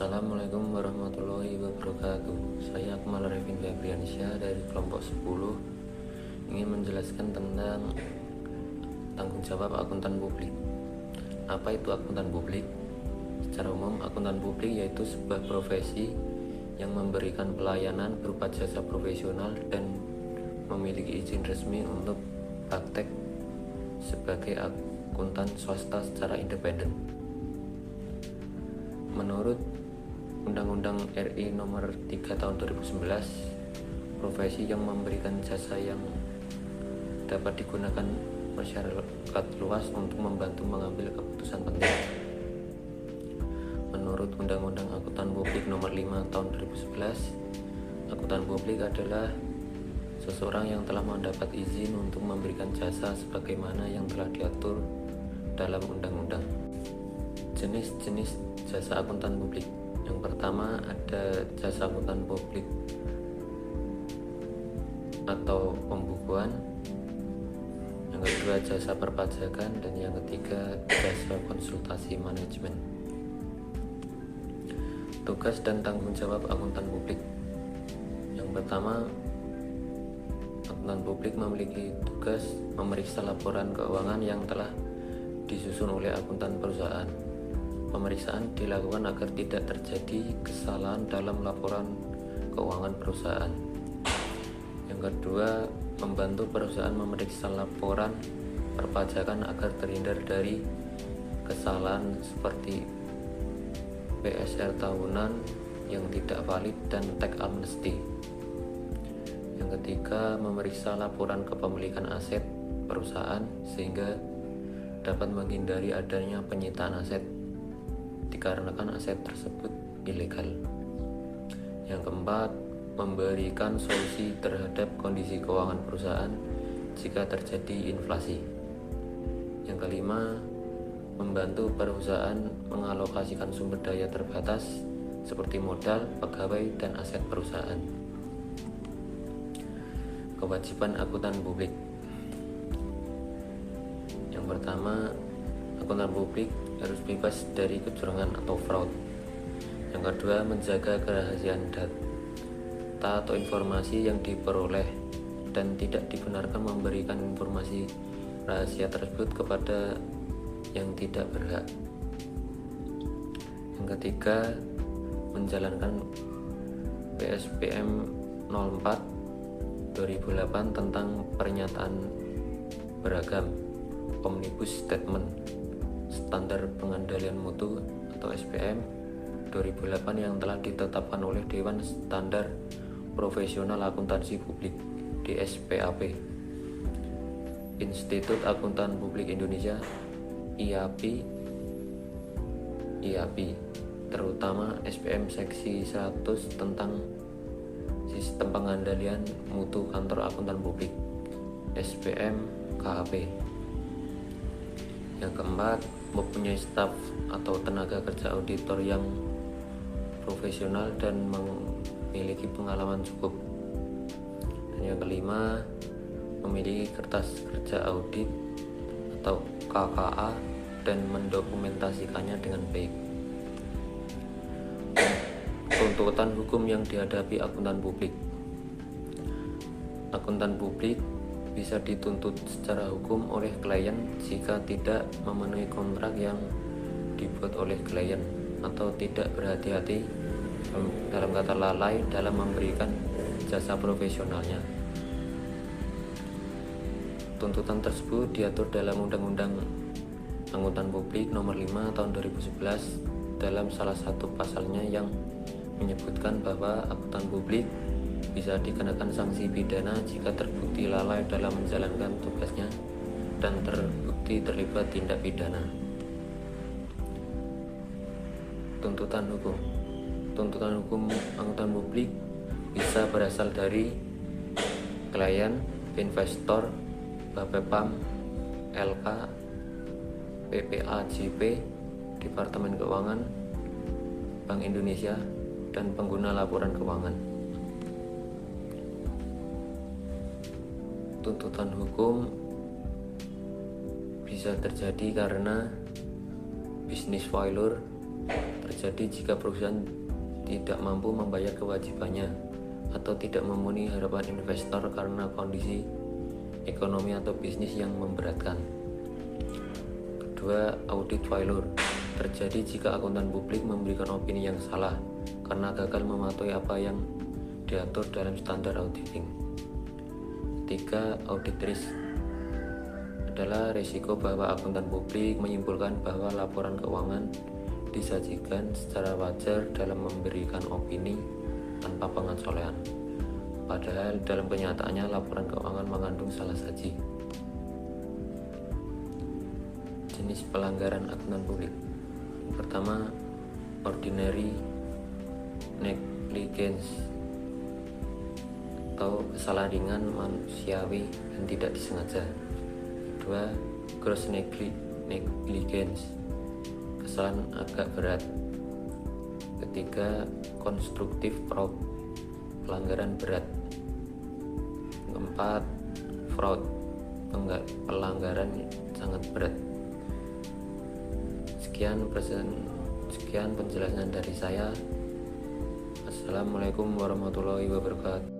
Assalamualaikum warahmatullahi wabarakatuh. Saya Akmal Arifin Febriansyah dari kelompok 10 ingin menjelaskan tentang tanggung jawab akuntan publik. Apa itu akuntan publik? Secara umum, akuntan publik yaitu sebuah profesi yang memberikan pelayanan berupa jasa profesional dan memiliki izin resmi untuk praktek sebagai akuntan swasta secara independen. Menurut Undang-Undang RI Nomor 3 Tahun 2011, profesi yang memberikan jasa yang dapat digunakan masyarakat luas untuk membantu mengambil keputusan penting. Menurut Undang-Undang Akuntan Publik Nomor 5 Tahun 2011, akuntan publik adalah seseorang yang telah mendapat izin untuk memberikan jasa sebagaimana yang telah diatur dalam undang-undang. Jenis-jenis jasa akuntan publik. Yang pertama ada jasa akuntan publik atau pembukuan, yang kedua jasa perpajakan, dan yang ketiga jasa konsultasi manajemen. Tugas dan tanggung jawab akuntan publik. Yang pertama, akuntan publik memiliki tugas memeriksa laporan keuangan yang telah disusun oleh akuntan perusahaan. Pemeriksaan dilakukan agar tidak terjadi kesalahan dalam laporan keuangan perusahaan. Yang kedua, membantu perusahaan memeriksa laporan perpajakan agar terhindar dari kesalahan seperti PSR tahunan yang tidak valid dan tax amnesty. Yang ketiga, memeriksa laporan kepemilikan aset perusahaan sehingga dapat menghindari adanya penyitaan aset dikarenakan aset tersebut ilegal. Yang keempat, memberikan solusi terhadap kondisi keuangan perusahaan jika terjadi inflasi. Yang kelima, membantu perusahaan mengalokasikan sumber daya terbatas seperti modal, pegawai, dan aset perusahaan. Kewajiban akuntan publik. Yang pertama, akuntan publik harus bebas dari kecurangan atau fraud. Yang kedua, menjaga kerahasiaan data atau informasi yang diperoleh dan tidak dibenarkan memberikan informasi rahasia tersebut kepada yang tidak berhak. Yang ketiga, menjalankan PSPM 04 2008 tentang pernyataan beragam Omnibus Statement Standar Pengendalian Mutu atau SPM 2008 yang telah ditetapkan oleh Dewan Standar Profesional Akuntansi Publik (DSPAP). Institut Akuntan Publik Indonesia IAP, terutama SPM Seksi 100 tentang Sistem Pengendalian Mutu Kantor Akuntan Publik (SPM KAP). Yang keempat, mempunyai staf atau tenaga kerja auditor yang profesional dan memiliki pengalaman cukup. Dan yang kelima, memiliki kertas kerja audit atau KKA dan mendokumentasikannya dengan baik. Tuntutan hukum yang dihadapi akuntan publik. Akuntan publik bisa dituntut secara hukum oleh klien jika tidak memenuhi kontrak yang dibuat oleh klien atau tidak berhati-hati, dalam kata lalai, dalam memberikan jasa profesionalnya. Tuntutan tersebut diatur dalam Undang-Undang Akuntan Publik Nomor 5 Tahun 2011 dalam salah satu pasalnya yang menyebutkan bahwa akuntan publik bisa dikenakan sanksi pidana jika terbukti lalai dalam menjalankan tugasnya dan terbukti terlibat tindak pidana. Tuntutan hukum. Tuntutan hukum akuntan publik bisa berasal dari klien, investor, Bapepam, LK, PPAJP, Departemen Keuangan, Bank Indonesia, dan pengguna laporan keuangan. Tuntutan hukum bisa terjadi karena bisnis failure terjadi jika perusahaan tidak mampu membayar kewajibannya atau tidak memenuhi harapan investor karena kondisi ekonomi atau bisnis yang memberatkan. Kedua, audit failure terjadi jika akuntan publik memberikan opini yang salah karena gagal mematuhi apa yang diatur dalam standar auditing. Ketiga, audit risk adalah risiko bahwa akuntan publik menyimpulkan bahwa laporan keuangan disajikan secara wajar dalam memberikan opini tanpa pengecualian, padahal dalam kenyataannya laporan keuangan mengandung salah saji. Jenis pelanggaran akuntan publik. Pertama, ordinary negligence atau kesalahan ringan manusiawi dan tidak disengaja. Kedua, gross negligence, kesalahan agak berat. Ketiga, constructive fraud, pelanggaran berat. Keempat, fraud, pelanggaran sangat berat. Sekian penjelasan dari saya. Assalamualaikum warahmatullahi wabarakatuh.